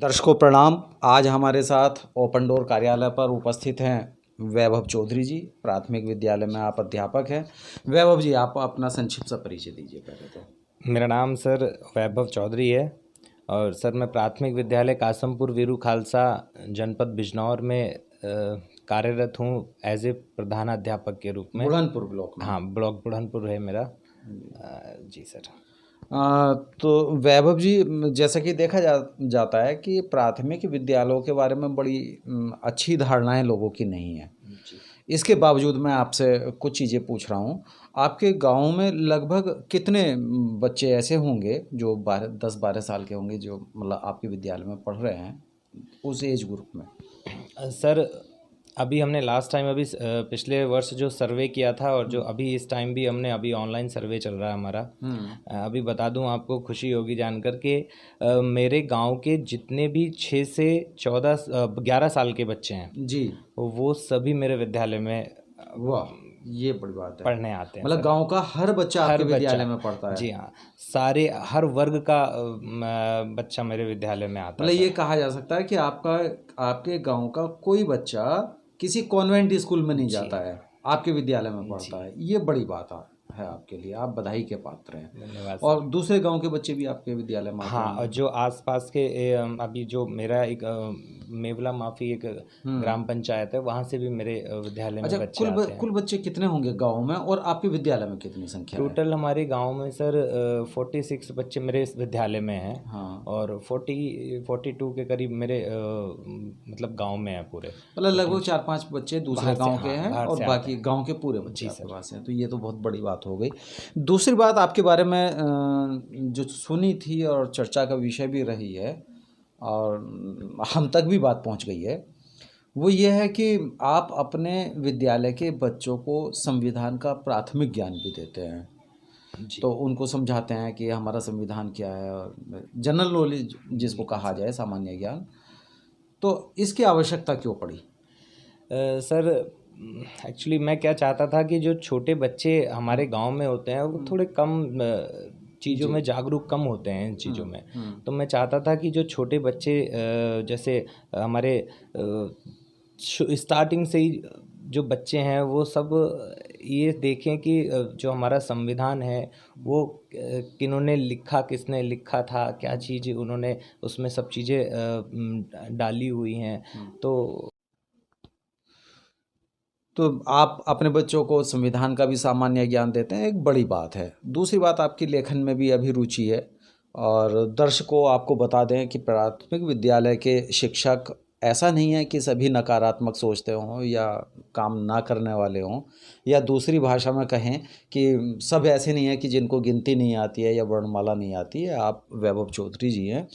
दर्शकों प्रणाम। आज हमारे साथ ओपन डोर कार्यालय पर उपस्थित हैं वैभव चौधरी जी। प्राथमिक विद्यालय में आप अध्यापक हैं। वैभव जी, आप अपना संक्षिप्त सा परिचय दीजिए पहले तो। मेरा नाम सर वैभव चौधरी है और सर मैं प्राथमिक विद्यालय कासमपुर वीरू खालसा जनपद बिजनौर में कार्यरत हूँ एज ए प्रधानाध्यापक के रूप में। बुढ़नपुर ब्लॉक में। हाँ, ब्लॉक बुढ़नपुर है मेरा। जी सर। तो वैभव जी, जैसा कि देखा जाता है कि प्राथमिक विद्यालयों के बारे में बड़ी अच्छी धारणाएं लोगों की नहीं है। इसके बावजूद मैं आपसे कुछ चीज़ें पूछ रहा हूँ। आपके गांव में लगभग कितने बच्चे ऐसे होंगे जो 10-12 साल के होंगे, जो मतलब आपके विद्यालय में पढ़ रहे हैं उस एज ग्रुप में? सर अभी हमने लास्ट टाइम पिछले वर्ष जो सर्वे किया था और जो अभी इस टाइम भी हमने अभी ऑनलाइन सर्वे चल रहा है हमारा। अभी बता दूं, आपको खुशी होगी जानकर के मेरे गांव के जितने भी 6 से 11 साल के बच्चे हैं जी, वो सभी मेरे विद्यालय में वाह, ये बड़ी बात है। पढ़ने आते हैं। मतलब गांव का हर बच्चा आपके विद्यालय में पढ़ता है? जी हाँ, सारे हर वर्ग का बच्चा मेरे विद्यालय में आता है। मतलब ये कहा जा सकता है कि आपके गांव का कोई बच्चा किसी कॉन्वेंट स्कूल में नहीं जाता है, आपके विद्यालय में पढ़ता है। ये बड़ी बात है आपके लिए, आप बधाई के पात्र हैं। धन्यवाद। और दूसरे गांव के बच्चे भी आपके विद्यालय में आते हाँ, हैं? और जो आसपास के अभी जो मेरा एक मेवला माफी एक ग्राम पंचायत है, वहाँ से भी मेरे विद्यालय में बच्चे आते हैं। कुल बच्चे कितने होंगे गांव में, और आपके विद्यालय में कितनी संख्या है? टोटल हमारे गांव में सर 46 बच्चे मेरे इस विद्यालय में हैं। हाँ। और 42 के करीब मेरे मतलब गांव में है पूरे। मतलब लगभग 4-5 बच्चे दूसरे गांव के हैं और बाकी गांव के पूरे बच्चे आपके पास हैं। तो ये तो बहुत बड़ी बात हो गई। दूसरी बात आपके बारे में जो सुनी थी और चर्चा का विषय भी रही है और हम तक भी बात पहुंच गई है, वो ये है कि आप अपने विद्यालय के बच्चों को संविधान का प्राथमिक ज्ञान भी देते हैं। तो उनको समझाते हैं कि हमारा संविधान क्या है, और जनरल नॉलेज जिसको कहा जाए, सामान्य ज्ञान। तो इसकी आवश्यकता क्यों पड़ी? सर एक्चुअली मैं क्या चाहता था कि जो छोटे बच्चे हमारे गांव में होते हैं वो थोड़े कम चीज़ों में जागरूक कम होते हैं इन चीज़ों में। तो मैं चाहता था कि जो छोटे बच्चे जैसे हमारे स्टार्टिंग से ही जो बच्चे हैं वो सब ये देखें कि जो हमारा संविधान है वो किन्होंने लिखा, किसने लिखा था, क्या चीज़ उन्होंने उसमें सब चीज़ें डाली हुई हैं। तो आप अपने बच्चों को संविधान का भी सामान्य ज्ञान देते हैं, एक बड़ी बात है। दूसरी बात, आपकी लेखन में भी अभिरुचि है। और दर्शकों आपको बता दें कि प्राथमिक विद्यालय के शिक्षक ऐसा नहीं है कि सभी नकारात्मक सोचते हों या काम ना करने वाले हों, या दूसरी भाषा में कहें कि सब ऐसे नहीं है कि जिनको गिनती नहीं आती है या वर्णमाला नहीं आती है। आप वैभव चौधरी जी हैं।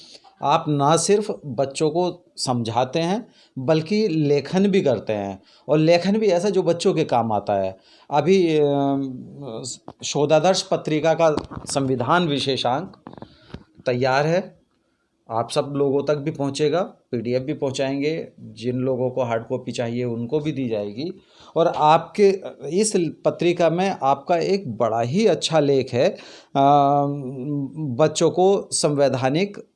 आप ना सिर्फ बच्चों को समझाते हैं बल्कि लेखन भी करते हैं, और लेखन भी ऐसा जो बच्चों के काम आता है। अभी शोधादर्श पत्रिका का संविधान विशेषांक तैयार है, आप सब लोगों तक भी पहुंचेगा, पीडीएफ भी पहुंचाएंगे। जिन लोगों को हार्ड कॉपी चाहिए उनको भी दी जाएगी। और आपके इस पत्रिका में आपका एक बड़ा ही अच्छा लेख है, बच्चों को संवैधानिक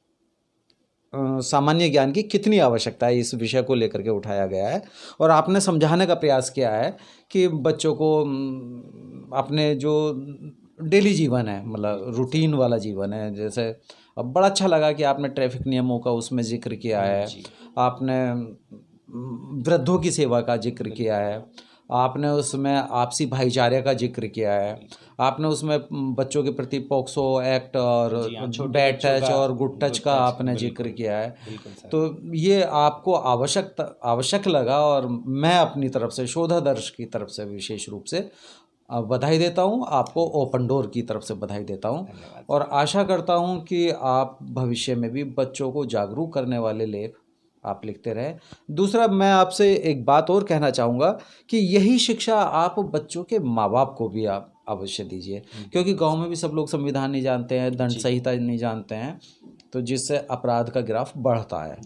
सामान्य ज्ञान की कितनी आवश्यकता है, इस विषय को लेकर के उठाया गया है। और आपने समझाने का प्रयास किया है कि बच्चों को अपने जो डेली जीवन है, मतलब रूटीन वाला जीवन है, जैसे अब बड़ा अच्छा लगा कि आपने ट्रैफिक नियमों का उसमें जिक्र किया है, आपने वृद्धों की सेवा का जिक्र किया है, आपने उसमें आपसी भाईचारे का जिक्र किया है, आपने उसमें बच्चों के प्रति पॉक्सो एक्ट और बैड टच और गुड टच का आपने जिक्र किया है। तो ये आपको आवश्यक लगा, और मैं अपनी तरफ से, शोधादर्श की तरफ से विशेष रूप से बधाई देता हूँ आपको, ओपन डोर की तरफ से बधाई देता हूँ। और आशा करता हूँ कि आप भविष्य में भी बच्चों को जागरूक करने वाले लेख आप लिखते रहे। दूसरा, मैं आपसे एक बात और कहना चाहूँगा कि यही शिक्षा आप बच्चों के माँ बाप को भी आप अवश्य दीजिए, क्योंकि गांव में भी सब लोग संविधान नहीं जानते हैं, दंड संहिता नहीं जानते हैं, तो जिससे अपराध का ग्राफ बढ़ता है।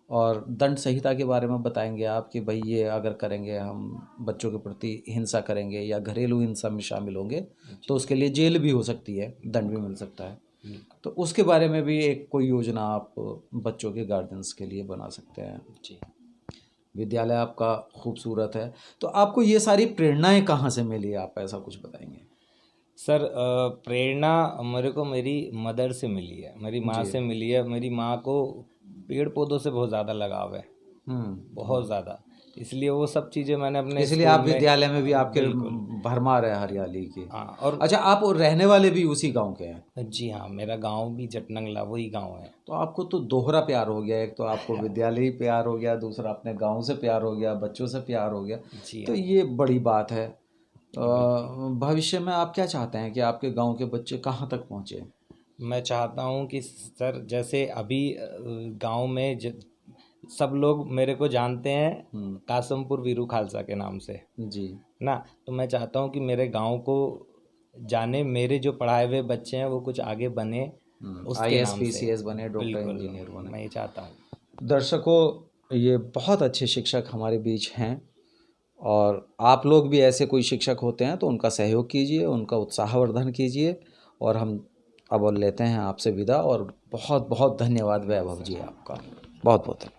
और दंड संहिता के बारे में बताएंगे आप कि भाई ये अगर करेंगे, हम बच्चों के प्रति हिंसा करेंगे या घरेलू हिंसा में शामिल होंगे तो उसके लिए जेल भी हो सकती है, दंड भी मिल सकता है। तो उसके बारे में भी एक कोई योजना आप बच्चों के गार्जियंस के लिए बना सकते हैं। जी। विद्यालय आपका खूबसूरत है, तो आपको ये सारी प्रेरणाएं कहाँ से मिली, आप ऐसा कुछ बताएंगे? सर प्रेरणा मेरे को मेरी मदर से मिली है, मेरी माँ से मिली है। मेरी माँ को पेड़ पौधों से बहुत ज़्यादा लगाव है, बहुत ज़्यादा, इसलिए वो सब चीज़ें मैंने अपने इसलिए स्कूल आप विद्यालय में भी आपके भरमार है हरियाली की। हाँ। और अच्छा, आप रहने वाले भी उसी गांव के हैं? जी हाँ, मेरा गांव भी जटनंगला वही गांव है। तो आपको तो दोहरा प्यार हो गया, एक तो आपको विद्यालय ही प्यार हो गया, दूसरा अपने गांव से प्यार हो गया, बच्चों से प्यार हो गया। जी तो ये बड़ी बात है। भविष्य में आप क्या चाहते हैं कि आपके गांव के बच्चे कहाँ तक पहुँचे? मैं चाहता हूँ कि सर जैसे अभी गांव में सब लोग मेरे को जानते हैं कासमपुर वीरू खालसा के नाम से जी ना, तो मैं चाहता हूँ कि मेरे गांव को जाने, मेरे जो पढ़ाए हुए बच्चे हैं वो कुछ आगे बने, उसके IAS नाम से। PCS बने, डॉक्टर बिल्कुल, इंजीनियर बने। मैं ये चाहता हूँ। दर्शकों, ये बहुत अच्छे शिक्षक हमारे बीच हैं, और आप लोग भी ऐसे कोई शिक्षक होते हैं तो उनका सहयोग कीजिए, उनका उत्साहवर्धन कीजिए। और हम अब लेते हैं आपसे विदा, और बहुत बहुत धन्यवाद वैभव जी, आपका बहुत बहुत धन्यवाद।